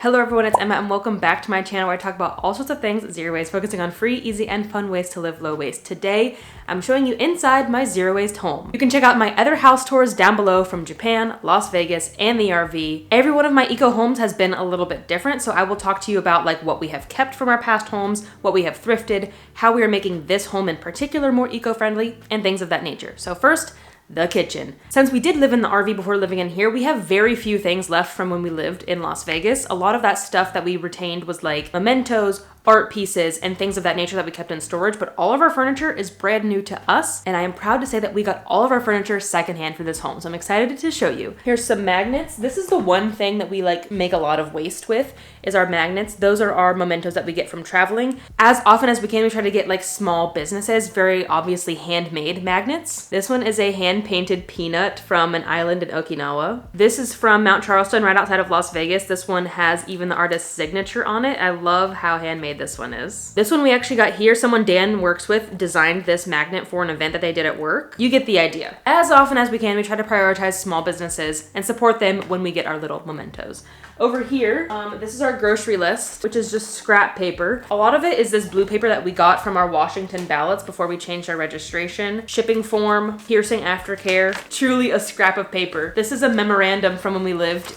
Hello everyone, it's Emma and welcome back to my channel where I talk about all sorts of things zero waste, focusing on free, easy, and fun ways to live low waste. Today, I'm showing you inside my zero waste home. You can check out my other house tours down below from Japan, Las Vegas, and the RV. Every one of my eco homes has been a little bit different, so I will talk to you about like what we have kept from our past homes, what we have thrifted, how we are making this home in particular more eco-friendly, and things of that nature. So first, the kitchen. Since we did live in the RV before living in here, we have very few things left from when we lived in Las Vegas. A lot of that stuff that we retained was like mementos, art pieces, and things of that nature that we kept in storage, but all of our furniture is brand new to us, and I am proud to say that we got all of our furniture secondhand for this home, so I'm excited to show you. Here's some magnets. This is the one thing that we like make a lot of waste with, is our magnets. Those are our mementos that we get from traveling. As often as we can, we try to get like small businesses, very obviously handmade magnets. This one is a hand-painted peanut from an island in Okinawa. This is from Mount Charleston, right outside of Las Vegas. This one has even the artist's signature on it. I love how handmade this one is. This one we actually got here. Someone Dan works with designed this magnet for an event that they did at work. You get the idea. As often as we can, we try to prioritize small businesses and support them when we get our little mementos. Over here, this is our grocery list, which is just scrap paper. A lot of it is this blue paper that we got from our Washington ballots before we changed our registration. Shipping form, piercing aftercare, truly a scrap of paper. This is a memorandum from when we lived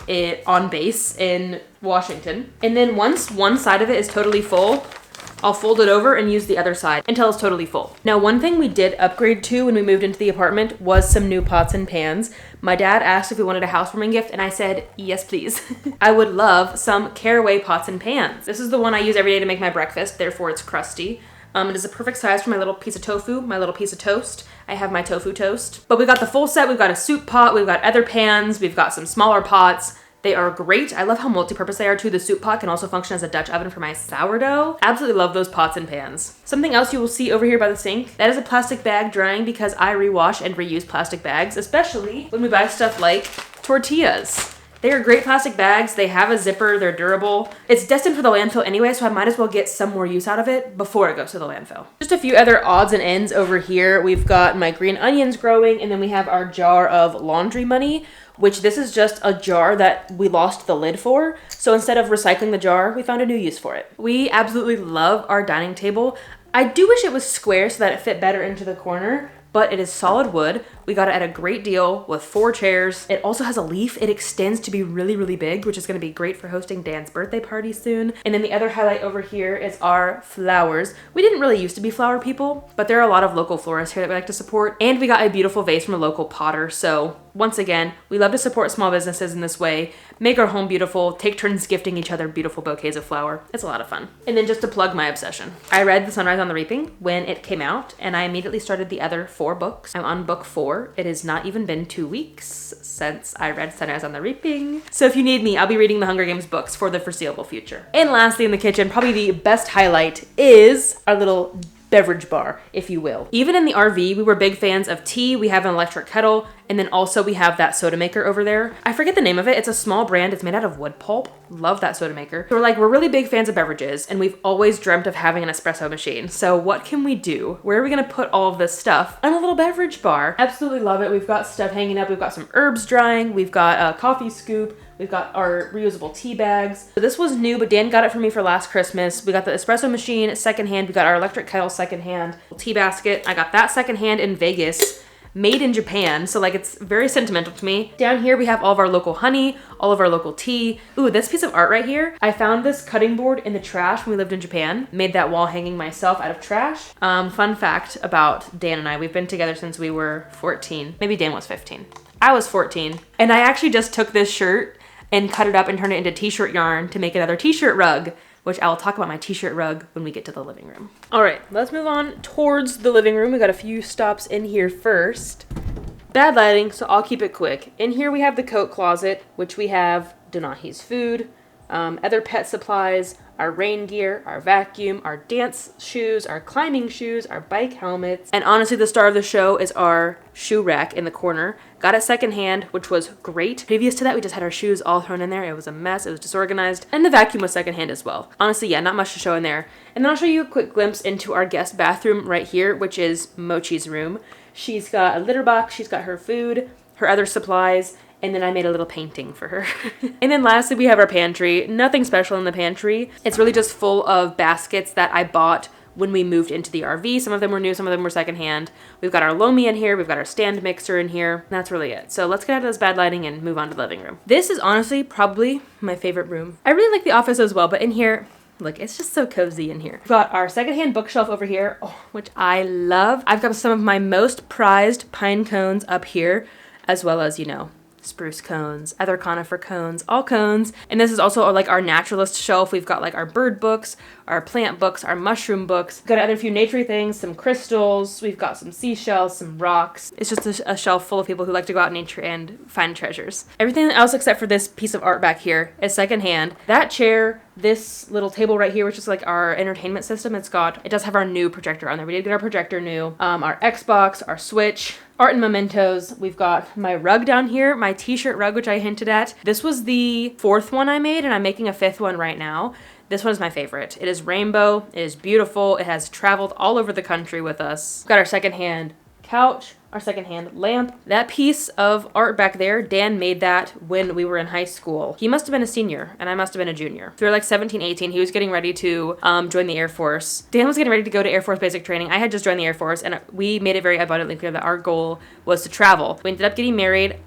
on base in Washington. And then once one side of it is totally full, I'll fold it over and use the other side until it's totally full. Now, one thing we did upgrade to when we moved into the apartment was some new pots and pans. My dad asked if we wanted a housewarming gift, and I said, yes, please. I would love some Caraway pots and pans. This is the one I use every day to make my breakfast, therefore it's crusty. It is a perfect size for my little piece of tofu, my little piece of toast. I have my tofu toast. But we got the full set. We've got a soup pot, we've got other pans, we've got some smaller pots. They are great. I love how multi-purpose they are too. The soup pot can also function as a Dutch oven for my sourdough. Absolutely love those pots and pans. Something else you will see over here by the sink, that is a plastic bag drying because I rewash and reuse plastic bags, especially when we buy stuff like tortillas. They are great plastic bags. They have a zipper. They're durable. It's destined for the landfill anyway, so I might as well get some more use out of it before it goes to the landfill. Just a few other odds and ends over here. We've got my green onions growing, and then we have our jar of laundry money, which this is just a jar that we lost the lid for. So instead of recycling the jar, we found a new use for it. We absolutely love our dining table. I do wish it was square so that it fit better into the corner, but it is solid wood. We got it at a great deal with 4 chairs. It also has a leaf. It extends to be really, really big, which is gonna be great for hosting Dan's birthday party soon. And then the other highlight over here is our flowers. We didn't really used to be flower people, but there are a lot of local florists here that we like to support. And we got a beautiful vase from a local potter. So once again, we love to support small businesses in this way, make our home beautiful, take turns gifting each other beautiful bouquets of flower. It's a lot of fun. And then just to plug my obsession, I read The Sunrise on the Reaping when it came out, and I immediately started the other 4 books. I'm on book 4. It has not even been 2 weeks since I read Sunrise on the Reaping. So if you need me, I'll be reading the Hunger Games books for the foreseeable future. And lastly in the kitchen, probably the best highlight is our little beverage bar, if you will. Even in the RV, we were big fans of tea. We have an electric kettle, and then also we have that soda maker over there. I forget the name of it. It's a small brand. It's made out of wood pulp. Love that soda maker. So we're really big fans of beverages, and we've always dreamt of having an espresso machine. So what can we do? Where are we gonna put all of this stuff? On a little beverage bar. Absolutely love it. We've got stuff hanging up. We've got some herbs drying. We've got a coffee scoop. We've got our reusable tea bags. So this was new, but Dan got it for me for last Christmas. We got the espresso machine secondhand. We got our electric kettle secondhand. Tea basket. I got that secondhand in Vegas, made in Japan. So like it's very sentimental to me. Down here we have all of our local honey, all of our local tea. Ooh, this piece of art right here. I found this cutting board in the trash when we lived in Japan. Made that wall hanging myself out of trash. Fun fact about Dan and I, we've been together since we were 14. Maybe Dan was 15. I was 14. And I actually just took this shirt and cut it up and turned it into t-shirt yarn to make another t-shirt rug, which I'll talk about my t-shirt rug when we get to the living room. All right, let's move on towards the living room. We got a few stops in here first. Bad lighting, so I'll keep it quick. In here we have the coat closet, which we have Donahi's food, other pet supplies, our rain gear, our vacuum, our dance shoes, our climbing shoes, our bike helmets. And honestly, the star of the show is our shoe rack in the corner. Got it secondhand, which was great. Previous to that, we just had our shoes all thrown in there. It was a mess. It was disorganized. And the vacuum was secondhand as well. Honestly, yeah, not much to show in there. And then I'll show you a quick glimpse into our guest bathroom right here, which is Mochi's room. She's got a litter box. She's got her food, her other supplies, And then I made a little painting for her. And then lastly, we have our pantry. Nothing special in the pantry. It's really just full of baskets that I bought when we moved into the RV. Some of them were new, some of them were secondhand. We've got our Lomi in here, we've got our stand mixer in here, and that's really it. So let's get out of this bad lighting and move on to the living room. This is honestly probably my favorite room. I really like the office as well, but in here, look, it's just so cozy in here. We've got our secondhand bookshelf over here, which I love. I've got some of my most prized pine cones up here, as well as, you know, spruce cones, other conifer cones, all cones. And this is also like our naturalist shelf. We've got like our bird books, our plant books, our mushroom books. Got other few naturey things, some crystals. We've got some seashells, some rocks. It's just a shelf full of people who like to go out in nature and find treasures. Everything else except for this piece of art back here is secondhand. That chair, this little table right here, which is like our entertainment system, it does have our new projector on there. We did get our projector new. Our Xbox, our Switch, art and mementos. We've got my rug down here, my t-shirt rug, which I hinted at. This was the 4th one I made, and I'm making a 5th one right now. This one is my favorite. It is rainbow, it is beautiful, it has traveled all over the country with us. We've got our secondhand couch, our secondhand lamp. That piece of art back there, Dan made that when we were in high school. He must have been a senior and I must have been a junior. So we were like 17, 18. He was getting ready to join the Air Force. Dan was getting ready to go to Air Force basic training. I had just joined the Air Force, and we made it very abundantly clear that our goal was to travel. We ended up getting married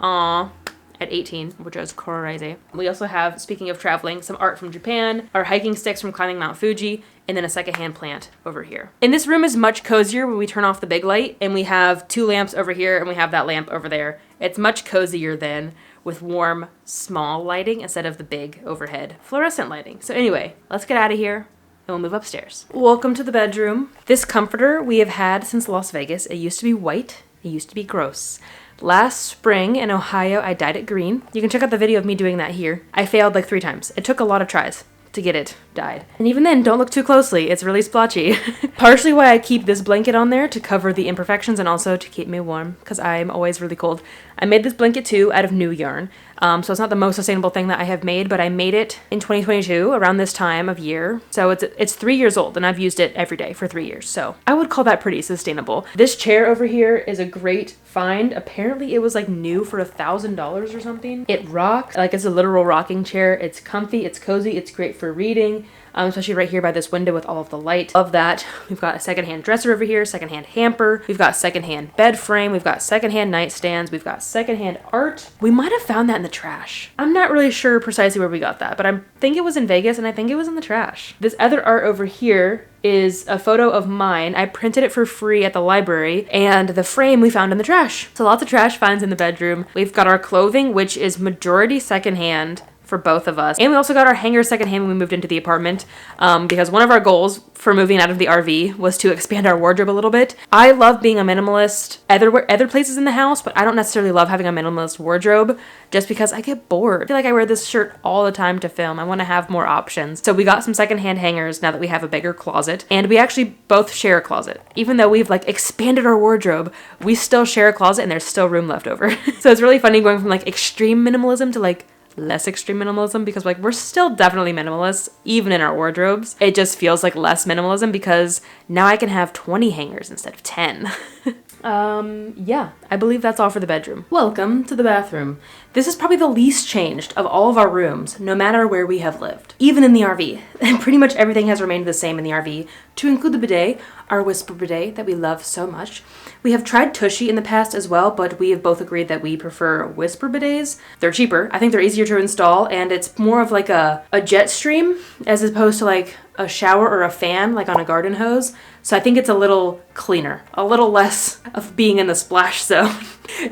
at 18, which was crazy. We also have, speaking of traveling, some art from Japan, our hiking sticks from climbing Mount Fuji, and then a secondhand plant over here. And this room is much cozier when we turn off the big light, and we have 2 lamps over here, and we have that lamp over there. It's much cozier then, with warm, small lighting instead of the big overhead fluorescent lighting. So anyway, let's get out of here and we'll move upstairs. Welcome to the bedroom. This comforter we have had since Las Vegas. It used to be white, it used to be gross. Last spring in Ohio, I dyed it green. You can check out the video of me doing that here. I failed like 3 times. It took a lot of tries to get it dyed. And even then, don't look too closely. It's really splotchy. Partially why I keep this blanket on there to cover the imperfections and also to keep me warm because I'm always really cold. I made this blanket too out of new yarn. So it's not the most sustainable thing that I have made, but I made it in 2022 around this time of year. So it's 3 years old and I've used it every day for 3 years. So I would call that pretty sustainable. This chair over here is a great find. Apparently it was like new for $1,000 or something. It rocks, like it's a literal rocking chair. It's comfy, it's cozy, it's great for reading. Especially right here by this window with all of the light. Love that. We've got a secondhand dresser over here, secondhand hamper. We've got secondhand bed frame. We've got secondhand nightstands. We've got secondhand art. We might have found that in the trash. I'm not really sure precisely where we got that, but I think it was in Vegas and I think it was in the trash. This other art over here is a photo of mine. I printed it for free at the library, and the frame we found in the trash. So lots of trash finds in the bedroom. We've got our clothing, which is majority secondhand for both of us. And we also got our hangers secondhand when we moved into the apartment because one of our goals for moving out of the RV was to expand our wardrobe a little bit. I love being a minimalist other places in the house, but I don't necessarily love having a minimalist wardrobe just because I get bored. I feel like I wear this shirt all the time to film. I want to have more options. So we got some secondhand hangers now that we have a bigger closet, and we actually both share a closet. Even though we've like expanded our wardrobe, we still share a closet and there's still room left over. So it's really funny going from like extreme minimalism to like less extreme minimalism because like we're still definitely minimalists even in our wardrobes. It just feels like less minimalism because now I can have 20 hangers instead of 10. Yeah, I believe that's all for the bedroom. Welcome to the bathroom. This is probably the least changed of all of our rooms, no matter where we have lived. Even in the RV. And pretty much everything has remained the same in the RV, to include the bidet, our Whisper bidet that we love so much. We have tried Tushy in the past as well, but we have both agreed that we prefer Whisper bidets. They're cheaper. I think they're easier to install, and it's more of like a jet stream as opposed to like a shower or a fan like on a garden hose. So I think it's a little cleaner, a little less of being in the splash zone.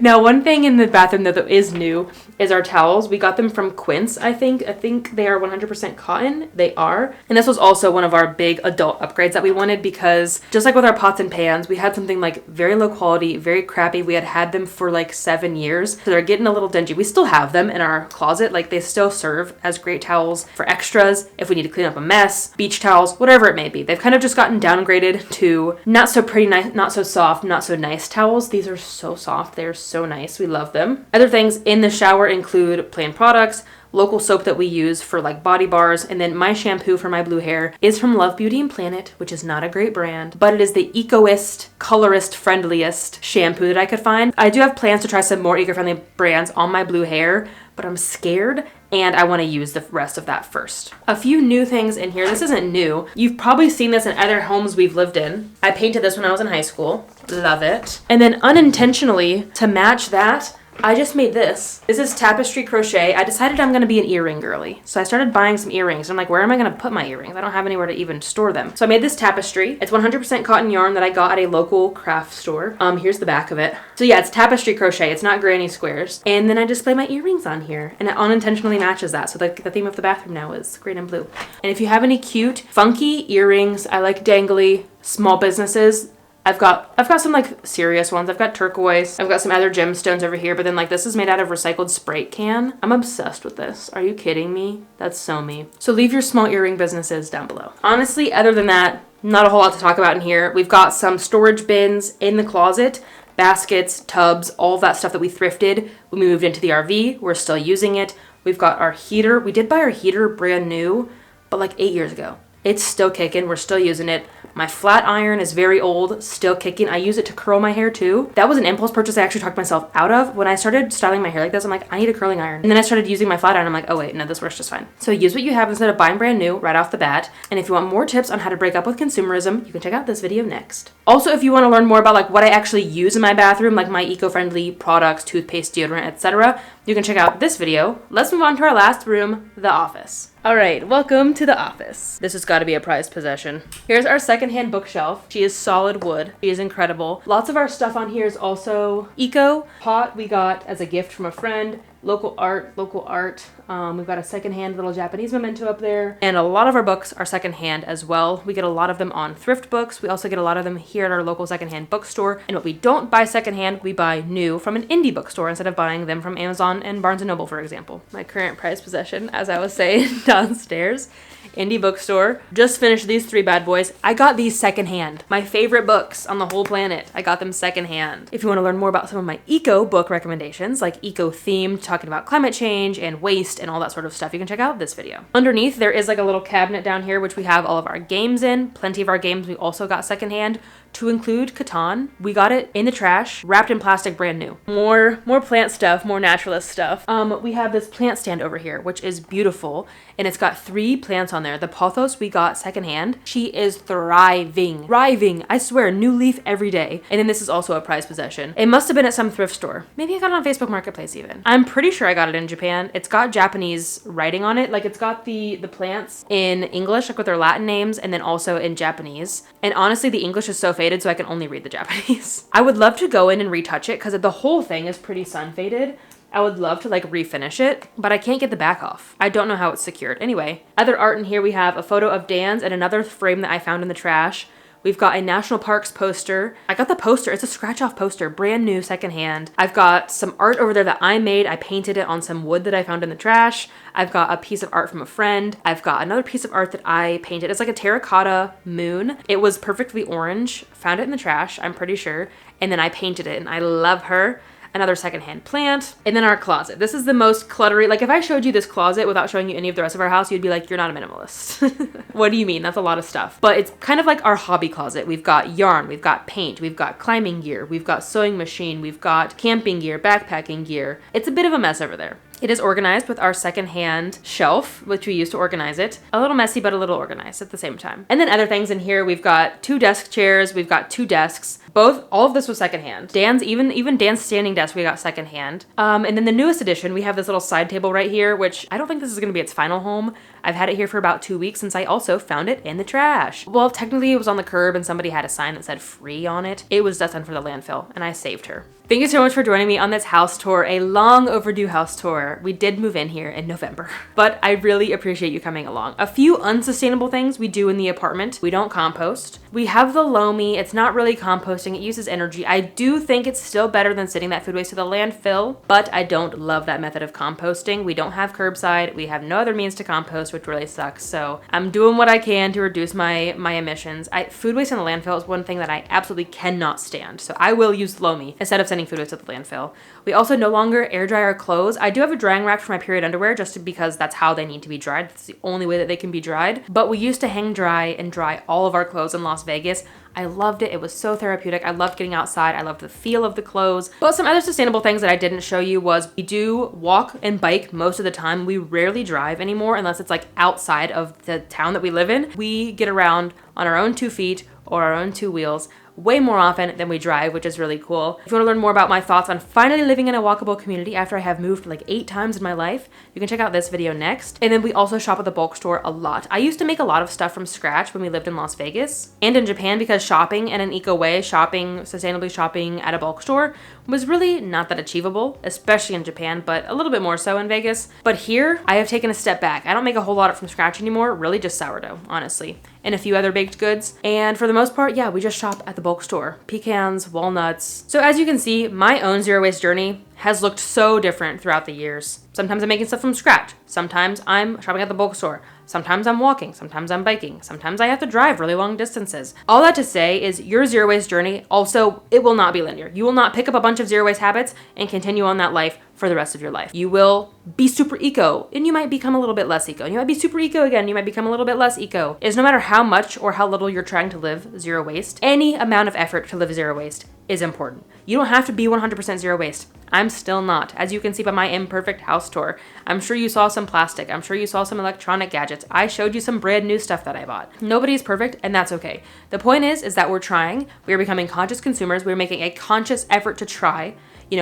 Now, one thing in the bathroom that is new is our towels. We got them from Quince, I think. I think they are 100% cotton. They are. And this was also one of our big adult upgrades that we wanted because just like with our pots and pans, we had something like very low quality, very crappy. We had them for like 7 years. So they're getting a little dingy. We still have them in our closet. Like they still serve as great towels for extras if we need to clean up a mess, beach towels, whatever it may be. They've kind of just gotten downgraded to not so pretty, nice, not so soft, not so nice towels. These are so soft. They're so nice. We love them. Other things in the shower include plain products, local soap that we use for like body bars. And then my shampoo for my blue hair is from Love Beauty and Planet, which is not a great brand, but it is the ecoist, colorist friendliest shampoo that I could find. I do have plans to try some more eco-friendly brands on my blue hair, but I'm scared and I want to use the rest of that first. A few new things in here. This isn't new. You've probably seen this in other homes we've lived in. I painted this when I was in high school. Love it. And then unintentionally, to match that, I just made this. This is tapestry crochet. I decided I'm gonna be an earring girly. So I started buying some earrings. I'm like, where am I gonna put my earrings? I don't have anywhere to even store them. So I made this tapestry. It's 100% cotton yarn that I got at a local craft store. Here's the back of it. So yeah, it's tapestry crochet. It's not granny squares. And then I display my earrings on here and it unintentionally matches that. So the theme of the bathroom now is green and blue. And if you have any cute, funky earrings, I like dangly, small businesses, I've got some like serious ones. I've got turquoise. I've got some other gemstones over here, but then like this is made out of recycled Sprite can. I'm obsessed with this. Are you kidding me? That's so me. So leave your small earring businesses down below. Honestly, other than that, not a whole lot to talk about in here. We've got some storage bins in the closet, baskets, tubs, all of that stuff that we thrifted when we moved into the RV. We're still using it. We've got our heater. We did buy our heater brand new, but like 8 years ago. It's still kicking. We're still using it. My flat iron is very old, still kicking. I use it to curl my hair too. That was an impulse purchase I actually talked myself out of. When I started styling my hair like this, I'm like, I need a curling iron. And then I started using my flat iron. I'm like, oh wait, no, this works just fine. So use what you have instead of buying brand new right off the bat. And if you want more tips on how to break up with consumerism, you can check out this video next. Also, if you want to learn more about like what I actually use in my bathroom, like my eco-friendly products, toothpaste, deodorant, etc., you can check out this video. Let's move on to our last room, the office. All right, welcome to the office. This has got to be a prized possession. Here's our secondhand bookshelf. She is solid wood. She is incredible. Lots of our stuff on here is also eco. Pot we got as a gift from a friend. Local art. We've got a secondhand little Japanese memento up there. And a lot of our books are secondhand as well. We get a lot of them on thrift books. We also get a lot of them here at our local secondhand bookstore. And what we don't buy secondhand, we buy new from an indie bookstore instead of buying them from Amazon and Barnes & Noble, for example. My current prized possession, as I was saying, downstairs. Indie bookstore. Just finished these 3 bad boys. I got these secondhand. My favorite books on the whole planet. I got them secondhand. If you want to learn more about some of my eco book recommendations, like eco themed, talking about climate change and waste and all that sort of stuff, you can check out this video. Underneath, there is like a little cabinet down here, which we have all of our games in. Plenty of our games we also got secondhand, to include Catan. We got it in the trash, wrapped in plastic, brand new. More plant stuff, more naturalist stuff. We have this plant stand over here, which is beautiful, and it's got 3 plants on there. The pothos we got secondhand. She is thriving. I swear, new leaf every day. And then this is also a prized possession. It must have been at some thrift store. Maybe I got it on Facebook Marketplace even. I'm pretty sure I got it in Japan. It's got Japanese writing on it. Like it's got the plants in English, like with their Latin names, and then also in Japanese. And honestly, the English is so faded, so I can only read the Japanese. I would love to go in and retouch it because the whole thing is pretty sun faded. I would love to like refinish it, but I can't get the back off. I don't know how it's secured. Anyway, other art in here, we have a photo of Dan's and another frame that I found in the trash. We've got a national parks poster. I got the poster. It's a scratch off poster, brand new, secondhand. I've got some art over there that I made. I painted it on some wood that I found in the trash. I've got a piece of art from a friend. I've got another piece of art that I painted. It's like a terracotta moon. It was perfectly orange. Found it in the trash, I'm pretty sure. And then I painted it and I love her. Another secondhand plant, and then our closet. This is the most cluttery. Like if I showed you this closet without showing you any of the rest of our house, you'd be like, you're not a minimalist. What do you mean? That's a lot of stuff. But it's kind of like our hobby closet. We've got yarn, we've got paint, we've got climbing gear, we've got sewing machine, we've got camping gear, backpacking gear. It's a bit of a mess over there. It is organized with our secondhand shelf, which we use to organize it. A little messy, but a little organized at the same time. And then other things in here, we've got 2 desk chairs, we've got 2 desks. All of this was secondhand. Even Dan's standing desk, we got secondhand. And then the newest addition, we have this little side table right here, which I don't think this is gonna be its final home. I've had it here for about 2 weeks since I also found it in the trash. Well, technically it was on the curb and somebody had a sign that said free on it. It was destined for the landfill and I saved her. Thank you so much for joining me on this house tour, a long overdue house tour. We did move in here in November, but I really appreciate you coming along. A few unsustainable things we do in the apartment. We don't compost. We have the Lomi. It's not really composting. It uses energy. I do think it's still better than sending that food waste to the landfill, but I don't love that method of composting. We don't have curbside. We have no other means to compost, which really sucks. So I'm doing what I can to reduce my emissions. Food waste in the landfill is one thing that I absolutely cannot stand. So I will use Lomi instead of sending sending food waste to the landfill. We also no longer air dry our clothes. I do have a drying rack for my period underwear because that's how they need to be dried. It's the only way that they can be dried. But we used to hang dry and dry all of our clothes in Las Vegas. I loved it. It was so therapeutic. I loved getting outside. I loved the feel of the clothes. But some other sustainable things that I didn't show you was we do walk and bike most of the time. We rarely drive anymore unless it's like outside of the town that we live in. We get around on our own 2 feet or our own 2 wheels way more often than we drive, which is really cool. If you want to learn more about my thoughts on finally living in a walkable community after I have moved like 8 times in my life, you can check out this video next. And then we also shop at the bulk store a lot. I used to make a lot of stuff from scratch when we lived in Las Vegas and in Japan because shopping in an eco way, sustainably shopping at a bulk store was really not that achievable, especially in Japan, but a little bit more so in Vegas. But here, I have taken a step back. I don't make a whole lot from scratch anymore, really just sourdough, honestly, and a few other baked goods. And for the most part, yeah, we just shop at the bulk store. Pecans, walnuts. So as you can see, my own zero waste journey has looked so different throughout the years. Sometimes I'm making stuff from scratch. Sometimes I'm shopping at the bulk store. Sometimes I'm walking. Sometimes I'm biking. Sometimes I have to drive really long distances. All that to say is your zero waste journey also, it will not be linear. You will not pick up a bunch of zero waste habits and continue on that life for the rest of your life. You will be super eco and you might become a little bit less eco. You might be super eco again. You might become a little bit less eco. Is no matter how much or how little you're trying to live zero waste, any amount of effort to live zero waste is important. You don't have to be 100% zero waste. I'm still not. As you can see by my imperfect house tour, I'm sure you saw some plastic. I'm sure you saw some electronic gadgets. I showed you some brand new stuff that I bought. Nobody's perfect, and that's okay. The point is that we're trying. We are becoming conscious consumers. We're making a conscious effort to try,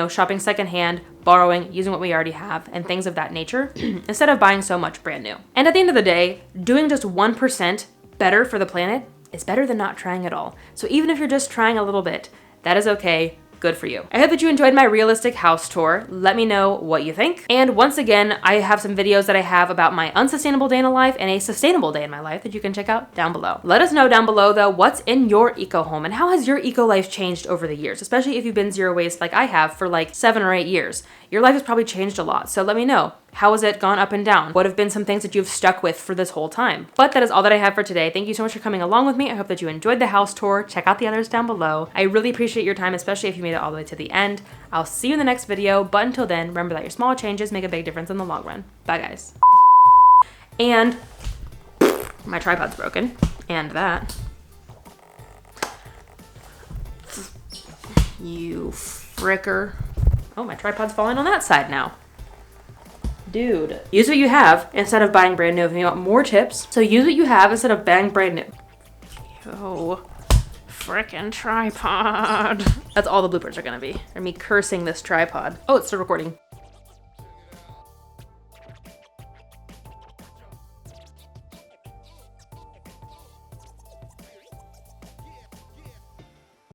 shopping secondhand, borrowing, using what we already have, and things of that nature, instead of buying so much brand new. And at the end of the day, doing just 1% better for the planet is better than not trying at all. So even if you're just trying a little bit, that is okay. Good for you. I hope that you enjoyed my realistic house tour. Let me know what you think. And once again, I have some videos that I have about my unsustainable day in a life and a sustainable day in my life that you can check out down below. Let us know down below though, what's in your eco home and how has your eco life changed over the years, especially if you've been zero waste like I have for like 7 or 8 years. Your life has probably changed a lot. So let me know. How has it gone up and down? What have been some things that you've stuck with for this whole time? But that is all that I have for today. Thank you so much for coming along with me. I hope that you enjoyed the house tour. Check out the others down below. I really appreciate your time, especially if you made it all the way to the end. I'll see you in the next video. But until then, remember that your small changes make a big difference in the long run. Bye, guys. And my tripod's broken. And that. You fricker. Oh, my tripod's falling on that side now. Dude, use what you have instead of buying brand new. If you want more tips, so use what you have instead of buying brand new. Yo, frickin' tripod. That's all the bloopers are gonna be. Or me cursing this tripod. Oh, it's still recording.